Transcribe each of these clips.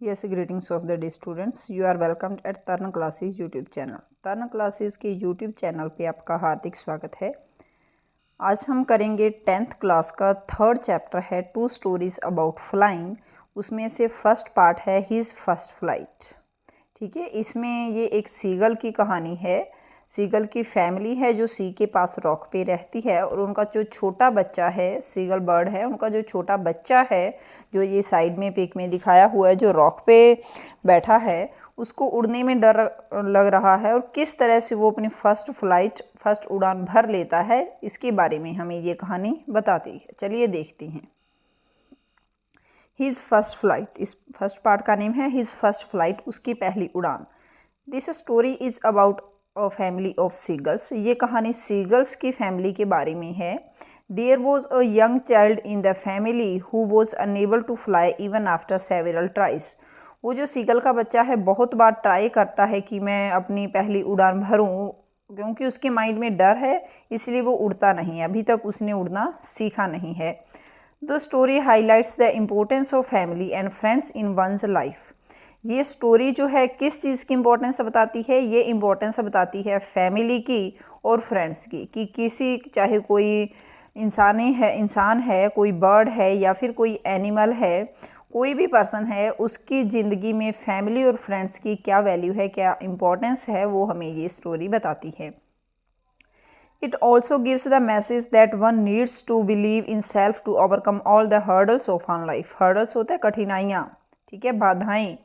Yes, greetings of the day students. You are welcomed at Tarn Classes YouTube channel. Tarn Classes के YouTube channel पे आपका हार्दिक स्वागत है। आज हम करेंगे 10th क्लास का थर्ड चैप्टर है टू स्टोरीज अबाउट फ्लाइंग। उसमें से फर्स्ट पार्ट है हिज फर्स्ट फ्लाइट। ठीक है, इसमें ये एक सीगल की कहानी है। सीगल की फैमिली है जो सी के पास रॉक पे रहती है और उनका जो छोटा बच्चा है, सीगल बर्ड है, उनका जो छोटा बच्चा है जो ये साइड में पिक में दिखाया हुआ है, जो रॉक पे बैठा है, उसको उड़ने में डर लग रहा है और किस तरह से वो अपनी फर्स्ट उड़ान भर लेता है, इसके बारे में हमें ये कहानी बताती है। चलिए देखते हैं। हिज फर्स्ट फ्लाइट, इस फर्स्ट पार्ट का नेम है हिज फर्स्ट फ्लाइट, उसकी पहली उड़ान। This story is about a family of seagulls. ये कहानी सीगल्स की फैमिली के बारे में है। There was a young child in the family who was unable to fly even after several tries. वो जो सीगल का बच्चा है बहुत बार ट्राई करता है कि मैं अपनी पहली उड़ान भरूं, क्योंकि उसके माइंड में डर है, इसलिए वो उड़ता नहीं है। अभी तक उसने उड़ना सीखा नहीं है। The story highlights the importance of family and friends in one's life. ये स्टोरी जो है किस चीज़ की इम्पोर्टेंस बताती है? ये इम्पोर्टेंस बताती है फैमिली की और फ्रेंड्स की, कि किसी, चाहे कोई इंसान है, कोई बर्ड है या फिर कोई एनिमल है, कोई भी पर्सन है, उसकी ज़िंदगी में फैमिली और फ्रेंड्स की क्या वैल्यू है, क्या इम्पोर्टेंस है, वो हमें ये स्टोरी बताती है। It also gives the message that one needs to believe in self to overcome all the hurdles of on life. hurdles होते हैं कठिनाइयाँ, ठीक है, बाधाएं।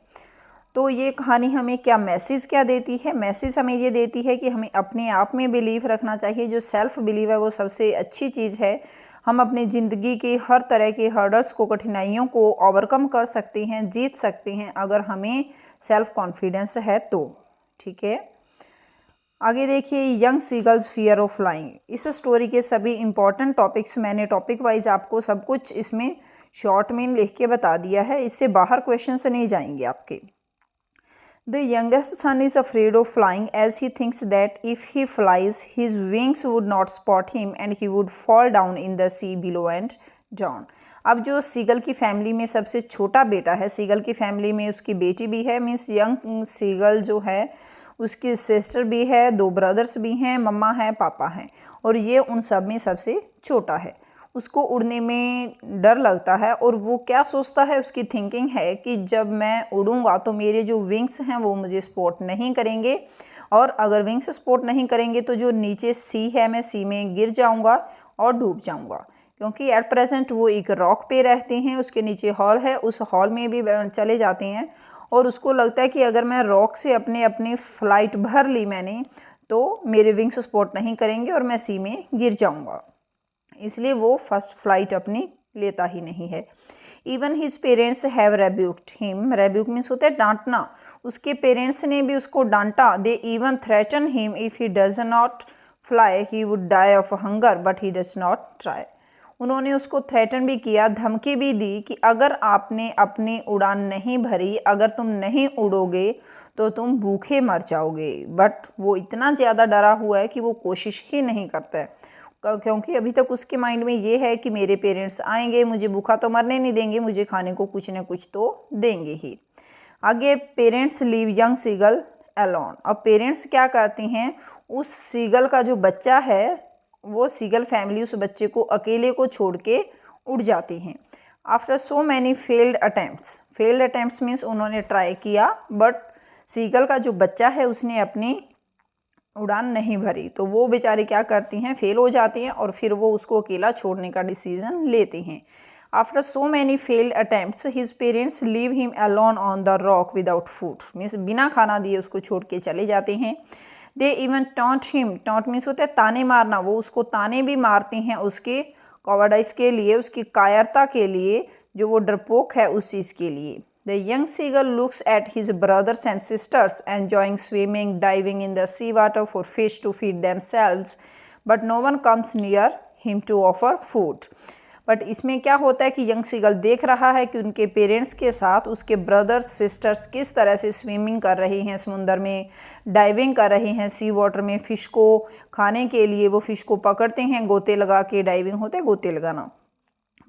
तो ये कहानी हमें क्या मैसेज क्या देती है? मैसेज हमें ये देती है कि हमें अपने आप में बिलीव रखना चाहिए। जो सेल्फ बिलीव है वो सबसे अच्छी चीज़ है। हम अपनी ज़िंदगी के हर तरह के हर्डल्स को, कठिनाइयों को ओवरकम कर सकते हैं, जीत सकते हैं, अगर हमें सेल्फ कॉन्फिडेंस है तो। ठीक है, आगे देखिए, young seagulls fear of flying. इस स्टोरी के सभी इंपॉर्टेंट टॉपिक्स मैंने टॉपिक वाइज आपको सब कुछ इसमें शॉर्ट में लिख के बता दिया है। इससे बाहर क्वेश्चन से नहीं जाएंगे आपके। The youngest son is afraid of flying as he thinks that if he flies his wings would not spot him and he would fall down in the sea below and down. अब जो seagull की family में सबसे छोटा बेटा है, seagull की family में उसकी बेटी भी है, मीन्स यंग सीगल जो है उसकी सिस्टर भी है, 2 ब्रदर्स भी हैं, मम्मा है, पापा हैं, और ये उन सब में सबसे छोटा है। उसको उड़ने में डर लगता है और वो क्या सोचता है, उसकी थिंकिंग है कि जब मैं उड़ूंगा तो मेरे जो विंग्स हैं वो मुझे सपोर्ट नहीं करेंगे, और अगर विंग्स सपोर्ट नहीं करेंगे तो जो नीचे सी है, मैं सी में गिर जाऊंगा और डूब जाऊंगा। क्योंकि एट प्रेजेंट वो एक रॉक पे रहते हैं, उसके नीचे हॉल है, उस हॉल में भी चले जाते हैं, और उसको लगता है कि अगर मैं रॉक से अपनी फ्लाइट भर ली मैंने, तो मेरे विंग्स सपोर्ट नहीं करेंगे और मैं सी में गिर जाऊंगा, इसलिए वो फर्स्ट फ्लाइट अपनी लेता ही नहीं है। Even his parents have rebuked him. Rebuke means होता है डांटना। उसके पेरेंट्स ने भी उसको डांटा। They even threaten him if he does not fly he would die of hunger but he does not try. उन्होंने उसको थ्रेटन भी किया, धमकी भी दी कि अगर आपने अपनी उड़ान नहीं भरी, अगर तुम नहीं उड़ोगे तो तुम भूखे मर जाओगे। बट वो इतना ज़्यादा डरा हुआ है कि वो कोशिश ही नहीं करता है, क्योंकि अभी तक उसके माइंड में ये है कि मेरे पेरेंट्स आएंगे, मुझे भूखा तो मरने नहीं देंगे, मुझे खाने को कुछ ना कुछ तो देंगे ही। आगे, parents leave young seagull alone. अब पेरेंट्स क्या करते हैं, उस सीगल का जो बच्चा है, वो सीगल फैमिली उस बच्चे को अकेले को छोड़ के उड़ जाती हैं। After so many failed attempts means उन्होंने ट्राई किया, बट सीगल का जो बच्चा है उसने अपनी उड़ान नहीं भरी, तो वो बेचारे क्या करती हैं, फेल हो जाती हैं, और फिर वो उसको अकेला छोड़ने का डिसीजन लेते हैं। After so many failed attempts his parents leave him alone on the rock without food. Means बिना खाना दिए उसको छोड़ के चले जाते हैं। They even taunt him. Taunt means होता है ताने मारना। वो उसको ताने भी मारते हैं उसके कॉवर्डाइस के लिए, उसकी कायरता के लिए, जो वो डरपोक है उस चीज़ के लिए। The young seagull looks at his brothers and sisters enjoying swimming, diving in the seawater for fish to feed themselves, but no one comes near him to offer food. But इसमें क्या होता है कि यंग सीगल देख रहा है कि उनके पेरेंट्स के साथ उसके ब्रदर्स सिस्टर्स किस तरह से स्विमिंग कर रहे हैं, समुंदर में डाइविंग कर रहे हैं, सी वाटर में फ़िश को खाने के लिए वो फ़िश को पकड़ते हैं, गोते लगा के, डाइविंग होते हैं गोते लगाना,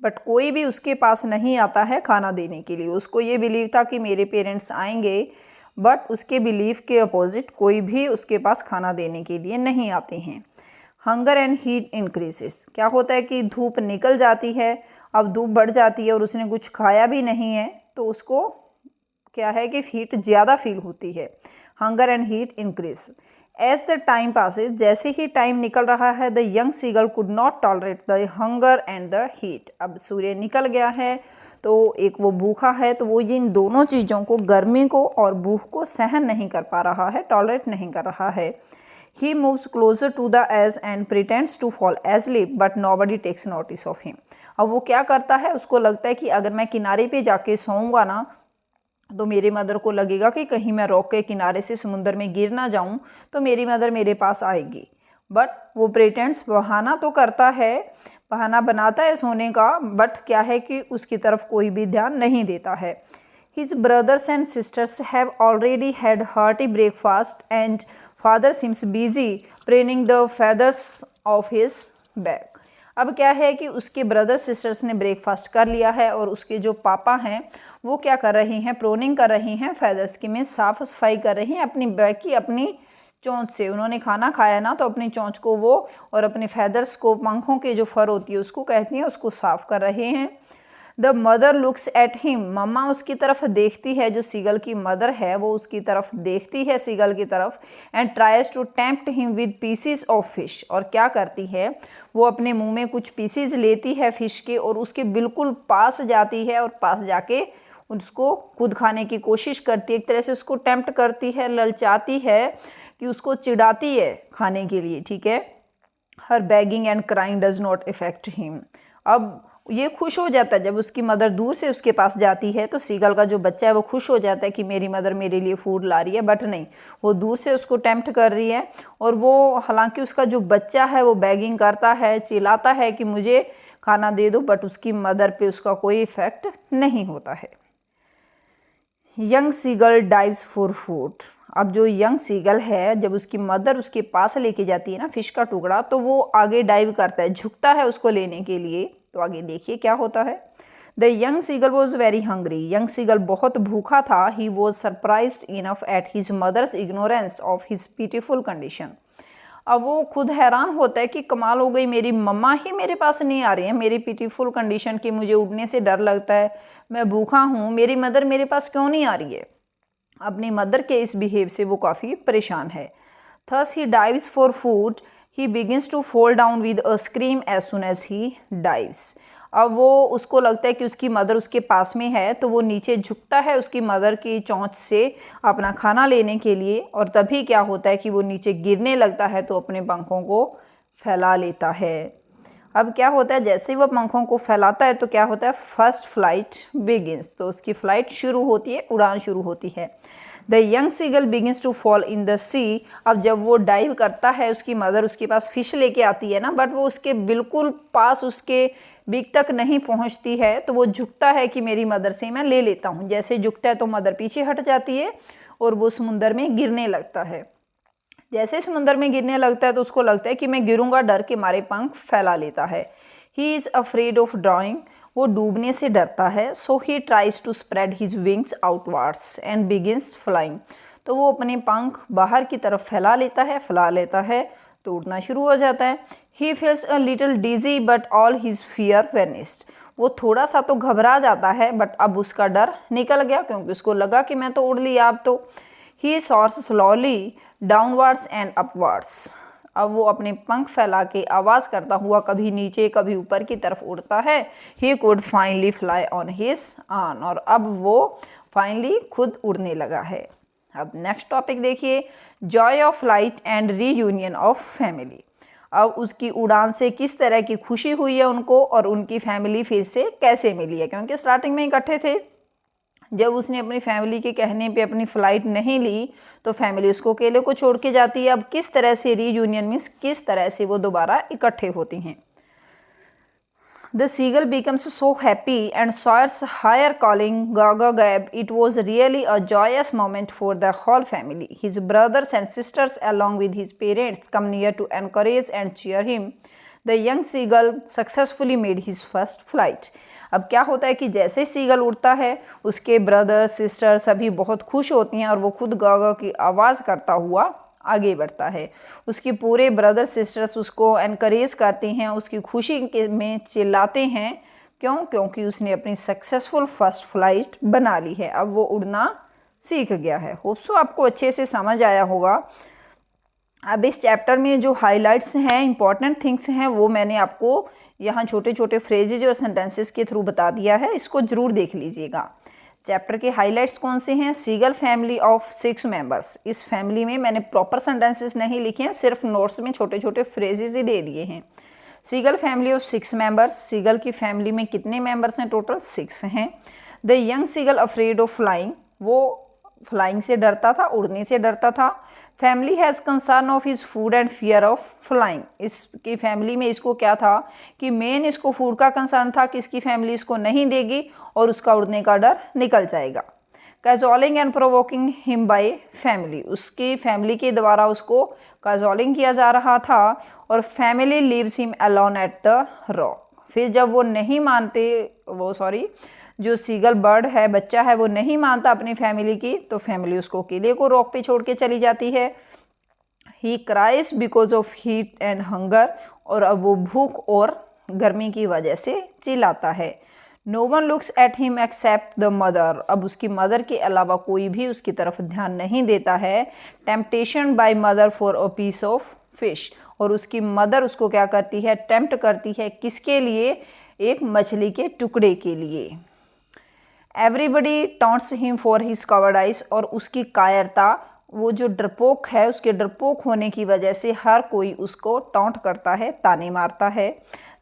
बट कोई भी उसके पास नहीं आता है खाना देने के लिए। उसको ये बिलीव था कि मेरे पेरेंट्स आएंगे, बट उसके बिलीव के अपोजिट कोई भी उसके पास खाना देने के लिए नहीं आते हैं। हंगर एंड हीट इंक्रीजेस, क्या होता है कि धूप निकल जाती है, अब धूप बढ़ जाती है और उसने कुछ खाया भी नहीं है, तो उसको क्या है कि हीट ज़्यादा फील होती है। Hunger and heat increase as the time passes, जैसे ही टाइम निकल रहा है, the young seagull could not tolerate the hunger and the heat. अब सूर्य निकल गया है, तो एक वो भूखा है, तो वो इन दोनों चीज़ों को, गर्मी को और भूख को सहन नहीं कर पा रहा है, टॉलरेट नहीं कर रहा है। He moves closer to the edge and pretends to fall asleep, but nobody takes notice of him. अब वो क्या करता है, उसको लगता है कि अगर मैं किनारे पे जाके सोऊंगा ना, तो मेरी मदर को लगेगा कि कहीं मैं रॉक के किनारे से समुद्र में गिर ना जाऊं, तो मेरी मदर मेरे पास आएगी। बट वो प्रिटेंड्स, बहाना तो करता है, बहाना बनाता है सोने का, बट क्या है कि उसकी तरफ कोई भी ध्यान नहीं देता है। His brothers and sisters have already had hearty breakfast and father seems busy preening the feathers of his back. अब क्या है कि उसके ब्रदर सिस्टर्स ने ब्रेकफास्ट कर लिया है और उसके जो पापा हैं वो क्या कर रही हैं, प्रोनिंग कर रही हैं, फेदर्स की में साफ सफाई कर रही हैं अपनी बैक की, अपनी चोंच से। उन्होंने खाना खाया ना, तो अपनी चोंच को वो और अपने फेदर्स को, पंखों के जो फर होती है उसको कहती हैं, उसको साफ कर रहे हैं। The mother looks at him, mama उसकी तरफ देखती है, जो सीगल की मदर है वो उसकी तरफ देखती है, सीगल की तरफ, and tries to tempt him with pieces of fish. और क्या करती है, वो अपने मुंह में कुछ पीसीज लेती है फिश के और उसके बिल्कुल पास जाती है और पास जाके उसको खुद खाने की कोशिश करती है, एक तरह से उसको टेम्प्ट करती है, ललचाती है, कि उसको चिढ़ाती है खाने के लिए, ठीक है। Her begging and crying does not effect him. अब ये खुश हो जाता है जब उसकी मदर दूर से उसके पास जाती है, तो सीगल का जो बच्चा है वो खुश हो जाता है कि मेरी मदर मेरे लिए फूड ला रही है, बट नहीं, वो दूर से उसको टेम्प्ट कर रही है। और वो, हालांकि उसका जो बच्चा है वो बैगिंग करता है, चिल्लाता है कि मुझे खाना दे दो, बट उसकी मदर पे उसका कोई इफेक्ट नहीं होता है। Young seagull dives for food. अब जो यंग सीगल है, जब उसकी मदर उसके पास लेके जाती है ना फिश का टुकड़ा, तो वो आगे डाइव करता है, झुकता है उसको लेने के लिए। तो आगे देखिए क्या होता है। The young seagull was very hungry, young seagull बहुत भूखा था। He was surprised enough at his mother's ignorance of his pitiful condition. अब वो खुद हैरान होता है कि कमाल हो गई, मेरी मम्मा ही मेरे पास नहीं आ रही है, मेरी पिटीफुल कंडीशन की, मुझे उड़ने से डर लगता है, मैं भूखा हूँ, मेरी मदर मेरे पास क्यों नहीं आ रही है। अपनी मदर के इस बिहेव से वो काफ़ी परेशान है। Thus he dives for food, he begins to fall down with a scream as soon as he dives. अब वो, उसको लगता है कि उसकी मदर उसके पास में है, तो वो नीचे झुकता है उसकी मदर की चोंच से अपना खाना लेने के लिए, और तभी क्या होता है कि वो नीचे गिरने लगता है, तो अपने पंखों को फैला लेता है। अब क्या होता है, जैसे ही वो पंखों को फैलाता है तो क्या होता है, फर्स्ट फ्लाइट बिगिंस, तो उसकी फ्लाइट शुरू होती है, उड़ान शुरू होती है। The young seagull begins to fall in the sea. अब जब वो डाइव करता है, उसकी मदर उसके पास फिश लेके आती है ना, बट वो उसके बिल्कुल पास, उसके बीक तक नहीं पहुंचती है, तो वो झुकता है कि मेरी मदर से मैं ले लेता हूँ। जैसे झुकता है तो मदर पीछे हट जाती है और वो समुद्र में गिरने लगता है। जैसे समुद्र में गिरने लगता है तो उसको लगता है कि मैं गिरूंगा, डर के मारे पंख फैला लेता है। He is afraid of drowning, वो डूबने से डरता है। So he tries to spread his wings outwards and begins flying, तो वो अपने पंख बाहर की तरफ फैला लेता है, तो उड़ना शुरू हो जाता है। He feels a little dizzy but all his fear vanished, वो थोड़ा सा तो घबरा जाता है, बट अब उसका डर निकल गया, क्योंकि उसको लगा कि मैं तो उड़ लिया अब तो। He soars slowly downwards and upwards, अब वो अपने पंख फैला के आवाज़ करता हुआ कभी नीचे कभी ऊपर की तरफ उड़ता है। He could finally fly on his on, और अब वो फाइनली खुद उड़ने लगा है। अब नेक्स्ट टॉपिक देखिए, Joy of flight and reunion of family. अब उसकी उड़ान से किस तरह की खुशी हुई है उनको, और उनकी फैमिली फिर से कैसे मिली है, क्योंकि स्टार्टिंग में इकट्ठे थे। जब उसने अपनी फैमिली के कहने पे अपनी फ़्लाइट नहीं ली, तो फैमिली उसको अकेले को छोड़ के जाती है। अब किस तरह से रीयूनियन मीन्स किस तरह से वो दोबारा इकट्ठे होती हैं। The seagull becomes so happy and soars higher calling gaga gab, it was really a joyous moment for the whole family. His brothers and sisters along with his parents come near to encourage and cheer him. The young seagull successfully made his first flight. अब क्या होता है कि जैसे seagull उड़ता है उसके brother sister सभी बहुत खुश होती हैं और वो खुद गा गा की आवाज़ करता हुआ आगे बढ़ता है। उसके पूरे ब्रदर सिस्टर्स उसको एनकरेज करते हैं, उसकी खुशी में चिल्लाते हैं। क्यों? क्योंकि उसने अपनी सक्सेसफुल फर्स्ट फ्लाइट बना ली है, अब वो उड़ना सीख गया है। होप सो आपको अच्छे से समझ आया होगा। अब इस चैप्टर में जो हाइलाइट्स हैं, इंपॉर्टेंट थिंग्स हैं, वो मैंने आपको यहाँ छोटे छोटे फ्रेजेज और सेंटेंसेस के थ्रू बता दिया है, इसको ज़रूर देख लीजिएगा। चैप्टर के हाइलाइट्स कौन से हैं? Seagull family of 6 members. इस फैमिली में मैंने प्रॉपर सेंटेंसेस नहीं लिखे हैं, सिर्फ नोट्स में छोटे छोटे फ्रेजेज ही दे दिए हैं। Seagull family of 6 members. Seagull की फैमिली में कितने मेंबर्स हैं? टोटल 6 हैं। The young seagull afraid of flying. वो फ्लाइंग से डरता था, उड़ने से डरता था। Family has concern of his food and fear of flying. इसकी फैमिली में इसको क्या था कि मेन इसको फूड का कंसर्न था कि इसकी फैमिली इसको नहीं देगी और उसका उड़ने का डर निकल जाएगा। Cajoling and provoking him by family. उसकी फैमिली के द्वारा उसको कैजोलिंग किया जा रहा था और family leaves him alone at the rock. फिर जब वो नहीं मानते, जो सीगल बर्ड है, बच्चा है, वो नहीं मानता अपनी फैमिली की, तो फैमिली उसको अकेले को रॉक पे छोड़ के चली जाती है। ही cries because of heat and hunger. और अब वो भूख और गर्मी की वजह से चिल्लाता है। No one looks at him except the mother. अब उसकी मदर के अलावा कोई भी उसकी तरफ ध्यान नहीं देता है। Temptation by mother for a piece of fish. और उसकी मदर उसको क्या करती है? टेम्प्ट करती है। किसके लिए? एक मछली के टुकड़े के लिए। Everybody taunts him for his covered eyes. और उसकी कायरता, वो जो डरपोक है, उसके डरपोक होने की वजह से हर कोई उसको टॉन्ट करता है, ताने मारता है।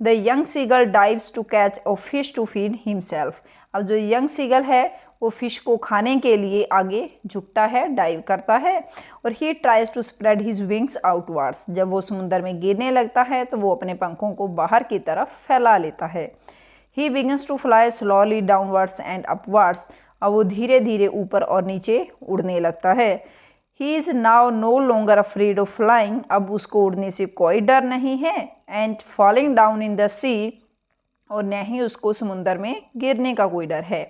The young seagull dives to catch a fish to feed himself. अब जो यंग सीगल है वो फिश को खाने के लिए आगे झुकता है, डाइव करता है। और he tries to spread his wings outwards. जब वो समुद्र में गिरने लगता है तो वो अपने पंखों को बाहर की तरफ फैला लेता है। He begins to fly slowly downwards and upwards. अब वो धीरे धीरे ऊपर और नीचे उड़ने लगता है। He is now no longer afraid of flying. अब उसको उड़ने से कोई डर नहीं है। And falling down in the sea. और न ही उसको समुद्र में गिरने का कोई डर है।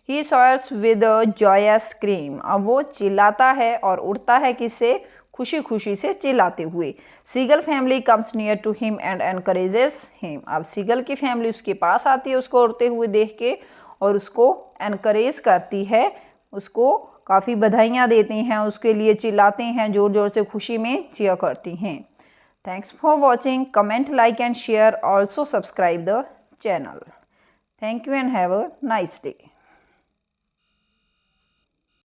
ही सॉयर्स विद अ जॉयस स्क्रीम। अब वो चिल्लाता है और उड़ता है किससे? खुशी खुशी से चिल्लाते हुए। Seagull family comes near to him and encourages him. अब सीगल की फैमिली उसके पास आती है उसको उड़ते हुए देख के और उसको एनकरेज करती है, उसको काफ़ी बधाइयाँ देती हैं, उसके लिए चिल्लाते हैं, ज़ोर ज़ोर से खुशी में चीयर करती हैं। Thanks for watching. Comment, like and share. Also subscribe the channel. Thank you and have a nice day.